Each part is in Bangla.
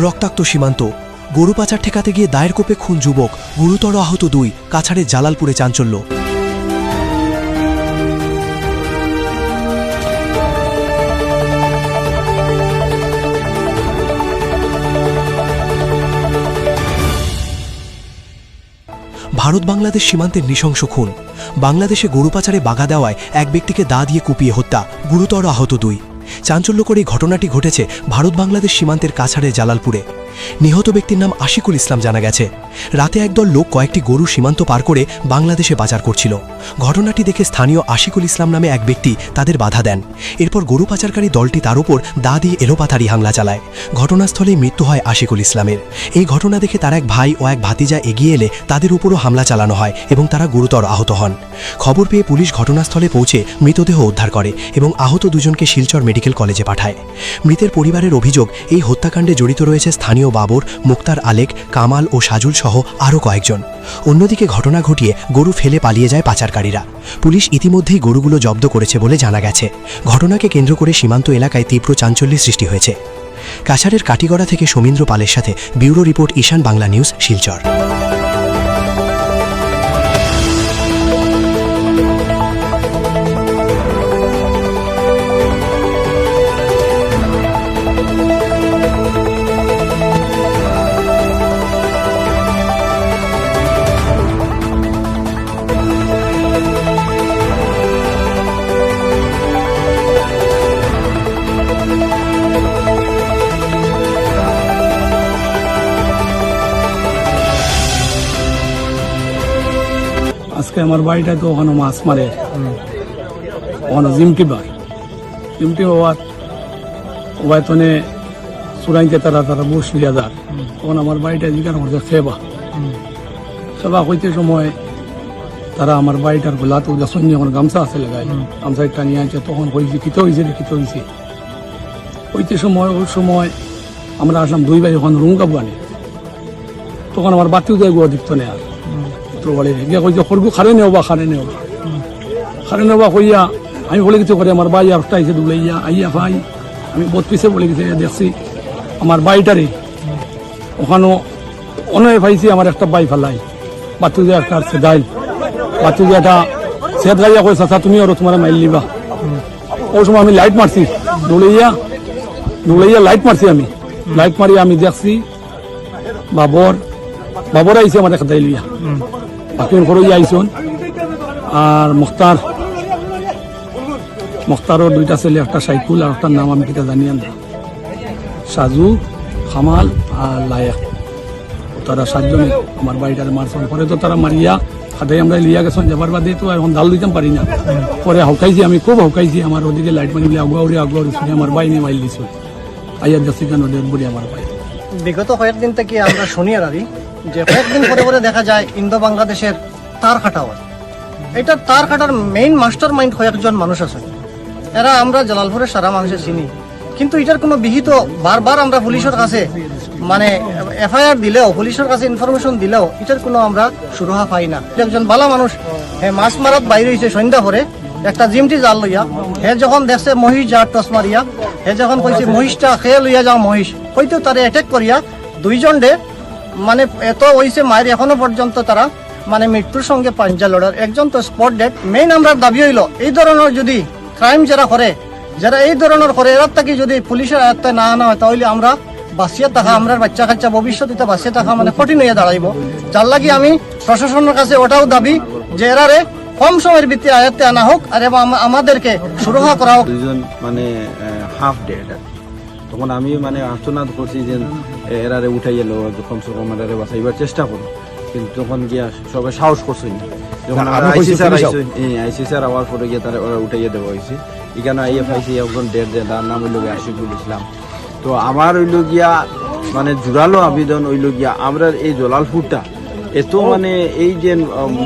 রক্তাক্ত সীমান্ত, গরু পাচার ঠেকাতে গিয়ে দায়ের কোপে খুন যুবক, গুরুতর আহত 2, কাছাড়ের জালালপুরে চাঞ্চল্য। ভারত বাংলাদেশ সীমান্তের নৃশংস খুন, বাংলাদেশে গরু পাচারে বাগা দেওয়ায় এক ব্যক্তিকে দা দিয়ে কুপিয়ে হত্যা, গুরুতর আহত 2। চাঞ্চল্যকর এই ঘটনাটি ঘটেছে ভারত বাংলাদেশ সীমান্তের কাছাড়ের জালালপুরে। নিহত ব্যক্তির নাম আশিকুল ইসলাম জানা গেছে। রাতে একদল লোক কয়েকটি গরু সীমান্ত পার করে বাংলাদেশে পাচার করছিল। ঘটনাটি দেখে স্থানীয় আশিকুল ইসলাম নামে এক ব্যক্তি তাদের বাধা দেন। এরপর গরু পাচারকারী দলটি তার উপর দা দিয়ে এলোপাথারি হামলা চালায়। ঘটনাস্থলেই মৃত্যু হয় আশিকুল ইসলামের। এই ঘটনা দেখে তার এক ভাই ও এক ভাতিজা এগিয়ে এলে তাদের উপরও হামলা চালানো হয় এবং তারা গুরুতর আহত হন। খবর পেয়ে পুলিশ ঘটনাস্থলে পৌঁছে মৃতদেহ উদ্ধার করে এবং আহত 2 জনকে শিলচর মেডিকেল কলেজে পাঠায়। মৃতের পরিবারের অভিযোগ, এই হত্যাকাণ্ডে জড়িত রয়েছে স্থানীয় বাবর, মুক্তার আলেক, কামাল ও সাজুল সহ আরও কয়েকজন। অন্যদিকে ঘটনা ঘটিয়ে গরু ফেলে পালিয়ে যায় পাচারকারীরা। পুলিশ ইতিমধ্যেই গরুগুলো জব্দ করেছে বলে জানা গেছে। ঘটনাকে কেন্দ্র করে সীমান্ত এলাকায় তীব্র চাঞ্চল্যের সৃষ্টি হয়েছে। কাছাড়ের কাটিগড়া থেকে সমীন্দ্র পালের সাথে ব্যুরো রিপোর্ট, ঈশান বাংলা নিউজ, শিলচর। আজকে আমার বাড়িটা তো ওখানে মাছ মারে, ওখানে জিমটি বাবার ওবায়তনে চুরাইতে তারা বস লিয়া যার, তখন আমার বাড়িটা জিজ্ঞাসা করছে সেবা হইতে সময় তারা আমার বাড়িটার গোলা তো সৈন্য এখন গামছা আছে লাগাই, গামছা একটা নিয়ে আনছে, তখন হয়েছে কিতে হয়েছে হইতে সময় ওই সময় আমরা আসলাম 2 ভাই ওখানে রুম কাবু আনে, তখন আমার বাতিও যায় গোয়া দিত না আর সরগু খারে নেওয়া কইয়া আমি বলে কিছু করে আমার বাই আরটা আইসে দুলাইয়া আইয়া ভাই আমি 32 বলে গেছে দেখছি আমার বাইটারে ওখানে অনেক পাইছি আমার একটা বাই ফেলাই বাতুজা একটা সেদাইল বাতুজাটা সেদ গাইয়া কই চাচা তুমি আর তোমার মাইল লিবা। ওই সময় আমি লাইট মারছি দুলাইয়া লাইট মারছি, আমি লাইট মারি আমি দেখছি বাবর আইসে আমার একটা দাইলিয়া বাকি করে আইসন। আর মুখতারও 2টা ছেলে, একটা সাইকুল আর একটা নাম আমি কিটা জানিয়ে না, সাজু, খামাল আর লায়েক, তারা 7 জনে আমার বাড়িটারে মারছেন। পরে তো তারা মারিয়া হাতাই আমরা লিয়া গেছেন, যাবার বাদে তো এখন দাল দিতাম পারি না। পরে হকাইছি, আমি খুব হকাইছি, আমার ওদিকে লাইট মারি আগুয়াউরি শুনে আমার বাই নিয়ে মাইল দিছিল আইয়ার যাচ্ছি কেন বুড়ি আমার বাই। বিগত কয়েকদিন থেকে আমরা শুনি আর যে কয়েকদিন পরে দেখা যায় ইন্দো বাংলাদেশের তার কাটা হয়। এটা তার কাটার মেইন মাস্টার মাইন্ড কয়েকজন মানুষ আছে, এরা আমরা জালালপুরের সারা মানুষের চিনি, কিন্তু এটার কোনো বিহিত বারবার আমরা পুলিশের কাছে মানে এফআইআর দিলেও, পুলিশের কাছে ইনফরমেশন দিলেও এটার কোনো আমরা সুরাহা পাই না। একজন ভালো মানুষ মাছ মারাত বাইরে হয়েছে সন্ধ্যা পরে একটা জিমটি জাল লইয়া, হে যখন দেখছে মহিষ যার টস মারিয়া, হে যখন কইছে মহিষটা খেয়ে লইয়া যাও মহিষ, হয়তো তারা অ্যাটাক করিয়া 2 জনে মানে এত হয়েছে মায়ের এখনো পর্যন্ত তারা মানে মৃত্যুর সঙ্গে পাঞ্জা লড়ার, একজন তো স্পট ডেড। মেইন আমরা দাবি হইল এই ধরনের যদি ক্রাইম যারা এই ধরনের করে এরা থেকে যদি পুলিশের আয়ত্তে না আনা হয়, তাহলে আমরা বাঁচিয়ে থাকা, আমরা বাচ্চা কাচ্চা ভবিষ্যৎ এটা বাঁচিয়ে থাকা মানে কঠিন হয়ে দাঁড়াইব। যার লাগি আমি প্রশাসনের কাছে ওটাও দাবি যে এরারে কম সময়ের ভিত্তিতে আয়ত্তে আনা হোক আর এবং আমাদেরকে সুরক্ষা করা হোক। 2 জন মানে হাফ ডেড, তখন আমি মানে আর্তনাদ করছি যে এরারে উঠাই এলো, কমসে কম এরারে বাঁচাইবার চেষ্টা করো, কিন্তু তখন গিয়া সবাই সাহস করছে না। যখন আইসি স্যার আওয়ার পরে গিয়ে তারা ওরা উঠাইয়া দেওয়া হয়েছে। এখানে আইয়া পাইছি একজন ডেড, তার নাম হইল আশিকুল ইসলাম। তো আমার হইল গিয়া মানে জোরালো আবেদন হইল গিয়া আমরা এই জলালপুরটা এত মানে এই যে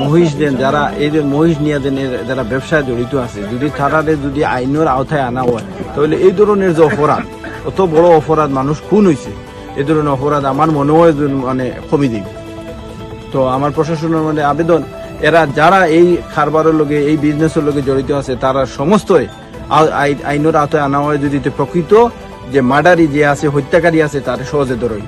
মহিষ দেন, যারা এই যে মহিষ নিয়ে দেন যারা ব্যবসায় জড়িত আছে, যদি তারারে যদি আইনের আওতায় আনা হয়, তাহলে এই ধরনের যে অপরাধ, অত বড় অপরাধ, মানুষ খুন হয়েছে, এই ধরনের অপরাধ আমার মনে হয় মানে কমে দিবে। তো আমার প্রশাসনের মানে আবেদন, এরা যারা এই কারবারের লগে এই বিজনেসের লগে জড়িত আছে, তারা সমস্তই আইনের আওতায় আনা হয়। যদি প্রকৃত যে মার্ডারি যে আছে হত্যাকারী আছে তার সহজে ধরই